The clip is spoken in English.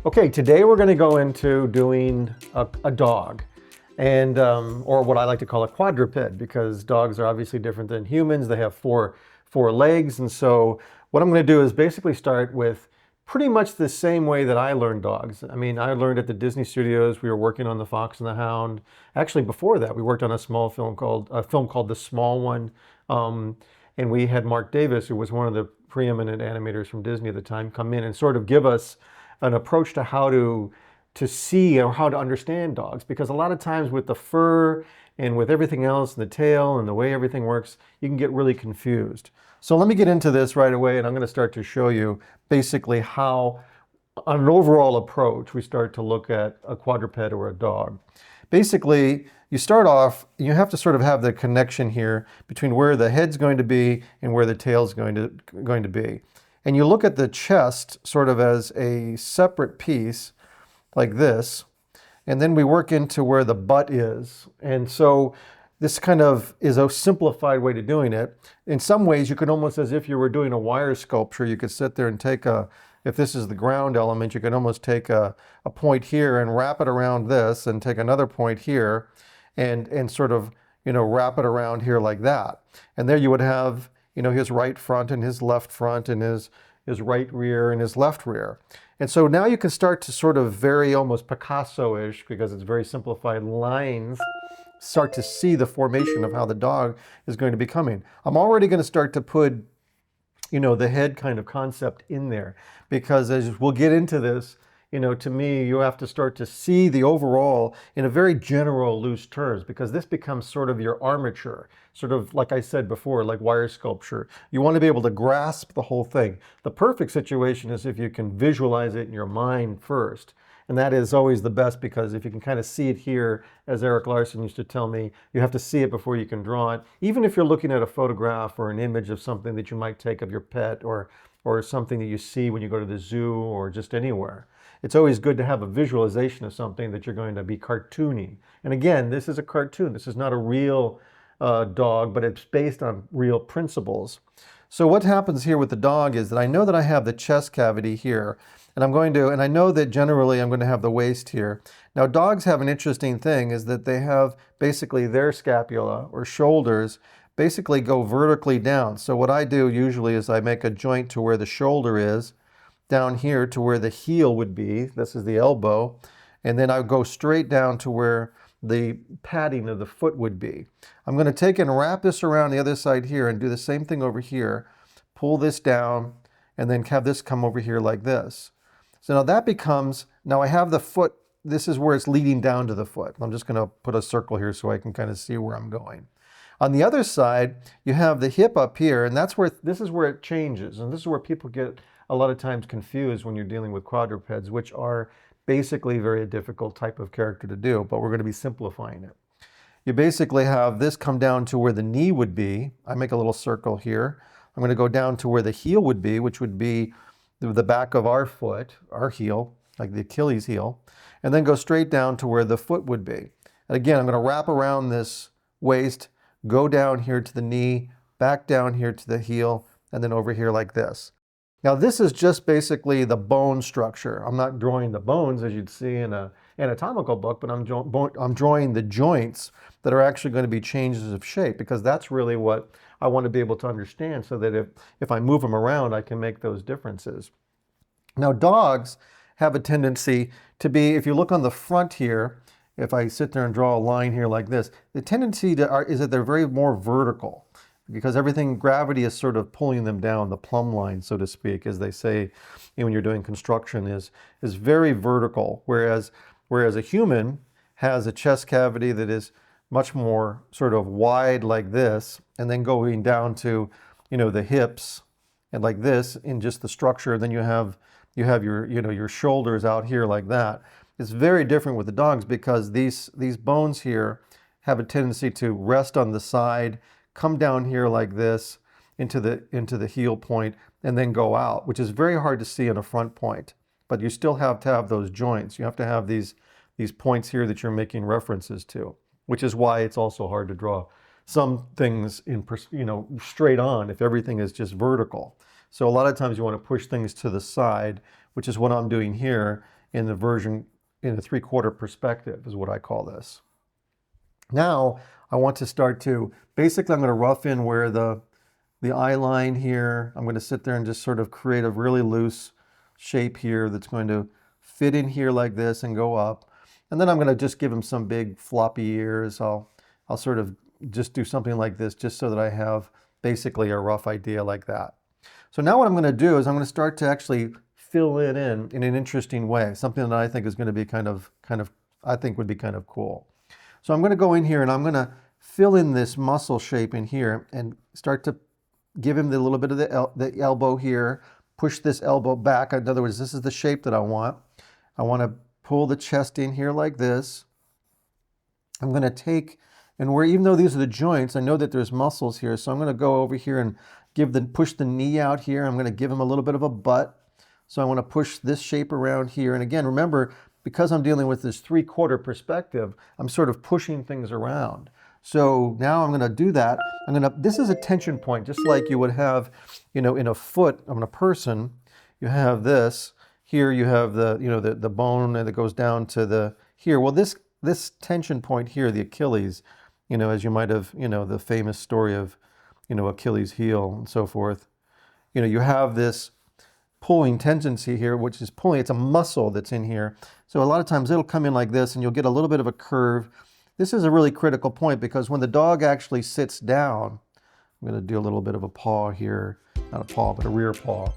Okay, today we're going to go into doing a dog, and or what I like to call a quadruped, because dogs are obviously different than humans. They have four legs, and so what I'm going to do is basically start with pretty much the same way that I learned dogs. I mean, I learned at the Disney Studios. We were working on The Fox and the Hound. Actually, before that, we worked on a film called The Small One, and we had Mark Davis, who was one of the preeminent animators from Disney at the time, come in and sort of give us an approach to how to see or how to understand dogs, because a lot of times with the fur and with everything else and the tail and the way everything works, you can get really confused. So let me get into this right away, and I'm going to start to show you basically how, on an overall approach, we start to look at a quadruped or a dog. Basically, you start off, you have to sort of have the connection here between where the head's going to be and where the tail's going to be. And you look at the chest sort of as a separate piece like this, and then we work into where the butt is. And so this kind of is a simplified way to doing it. In some ways, you could almost, as if you were doing a wire sculpture, you could sit there and take if this is the ground element, you could almost take a point here and wrap it around this, and take another point here and sort of, wrap it around here like that. And there you would have, his right front and his left front and his right rear and his left rear. And so now you can start to sort of very almost Picasso-ish, because it's very simplified lines, start to see the formation of how the dog is going to be coming. I'm already going to start to put, the head kind of concept in there, because as we'll get into this, to me, you have to start to see the overall in a very general, loose terms, because this becomes sort of your armature, sort of like I said before, like wire sculpture. You want to be able to grasp the whole thing. The perfect situation is if you can visualize it in your mind first. And that is always the best, because if you can kind of see it here, as Eric Larson used to tell me, you have to see it before you can draw it. Even if you're looking at a photograph or an image of something that you might take of your pet, or something that you see when you go to the zoo or just anywhere. It's always good to have a visualization of something that you're going to be cartooning. And again, this is a cartoon. This is not a real dog, but it's based on real principles. So what happens here with the dog is that I know that I have the chest cavity here, and I know that generally I'm going to have the waist here. Now, dogs have an interesting thing, is that they have basically their scapula or shoulders basically go vertically down. So what I do usually is I make a joint to where the shoulder is, down here to where the heel would be. This is the elbow. And then I go straight down to where the padding of the foot would be. I'm going to take and wrap this around the other side here and do the same thing over here. Pull this down and then have this come over here like this. So now that becomes, now I have the foot, this is where it's leading down to the foot. I'm just going to put a circle here so I can kind of see where I'm going. On the other side, you have the hip up here, and this is where it changes. And this is where people get a lot of times confused when you're dealing with quadrupeds, which are basically very difficult type of character to do, but we're going to be simplifying it. You basically have this come down to where the knee would be. I make a little circle here. I'm going to go down to where the heel would be, which would be the back of our foot, our heel, like the Achilles heel, and then go straight down to where the foot would be. And again, I'm going to wrap around this waist, go down here to the knee, back down here to the heel, and then over here like this. Now this is just basically the bone structure. I'm not drawing the bones as you'd see in an anatomical book, but I'm drawing the joints that are actually going to be changes of shape, because that's really what I want to be able to understand, so that if I move them around, I can make those differences. Now dogs have a tendency to be, if you look on the front here, if I sit there and draw a line here like this, the tendency is that they're very more vertical, because gravity is sort of pulling them down, the plumb line, so to speak, as they say when you're doing construction, is very vertical, whereas a human has a chest cavity that is much more sort of wide like this, and then going down to, the hips and like this in just the structure. And then you have your, your shoulders out here like that. It's very different with the dogs, because these bones here have a tendency to rest on the side, come down here like this into the heel point, and then go out, which is very hard to see in a front point. But you still have to have those joints. You have to have these points here that you're making references to, which is why it's also hard to draw some things in straight on if everything is just vertical. So a lot of times you want to push things to the side, which is what I'm doing here, in the version, in the 3/4 perspective is what I call this. Now I want to start to, basically I'm going to rough in where the eye line here. I'm going to sit there and just sort of create a really loose shape here that's going to fit in here like this and go up. And then I'm going to just give him some big floppy ears. I'll sort of just do something like this just so that I have basically a rough idea like that. So now what I'm going to do is I'm going to start to actually fill it in an interesting way, something that I think is going to be kind of I think would be kind of cool. So I'm going to go in here and I'm going to fill in this muscle shape in here and start to give him the little bit of the elbow here, push this elbow back. In other words, this is the shape that I want. I want to pull the chest in here like this. I'm going to take, and where, even though these are the joints, I know that there's muscles here, so I'm going to go over here and push the knee out here. I'm going to give him a little bit of a butt. So I want to push this shape around here. And again, remember, because I'm dealing with this 3/4 perspective, I'm sort of pushing things around. So now I'm going to do that. This is a tension point, just like you would have, in a foot of a person. You have this. Here you have the bone that goes down to the here. Well, this tension point here, the Achilles, as you might have, the famous story of, Achilles' heel and so forth. You have this pulling tendency here, which is pulling. It's a muscle that's in here. So a lot of times it'll come in like this and you'll get a little bit of a curve. This is a really critical point because when the dog actually sits down, I'm going to do a little bit of a paw here, not a paw, but a rear paw.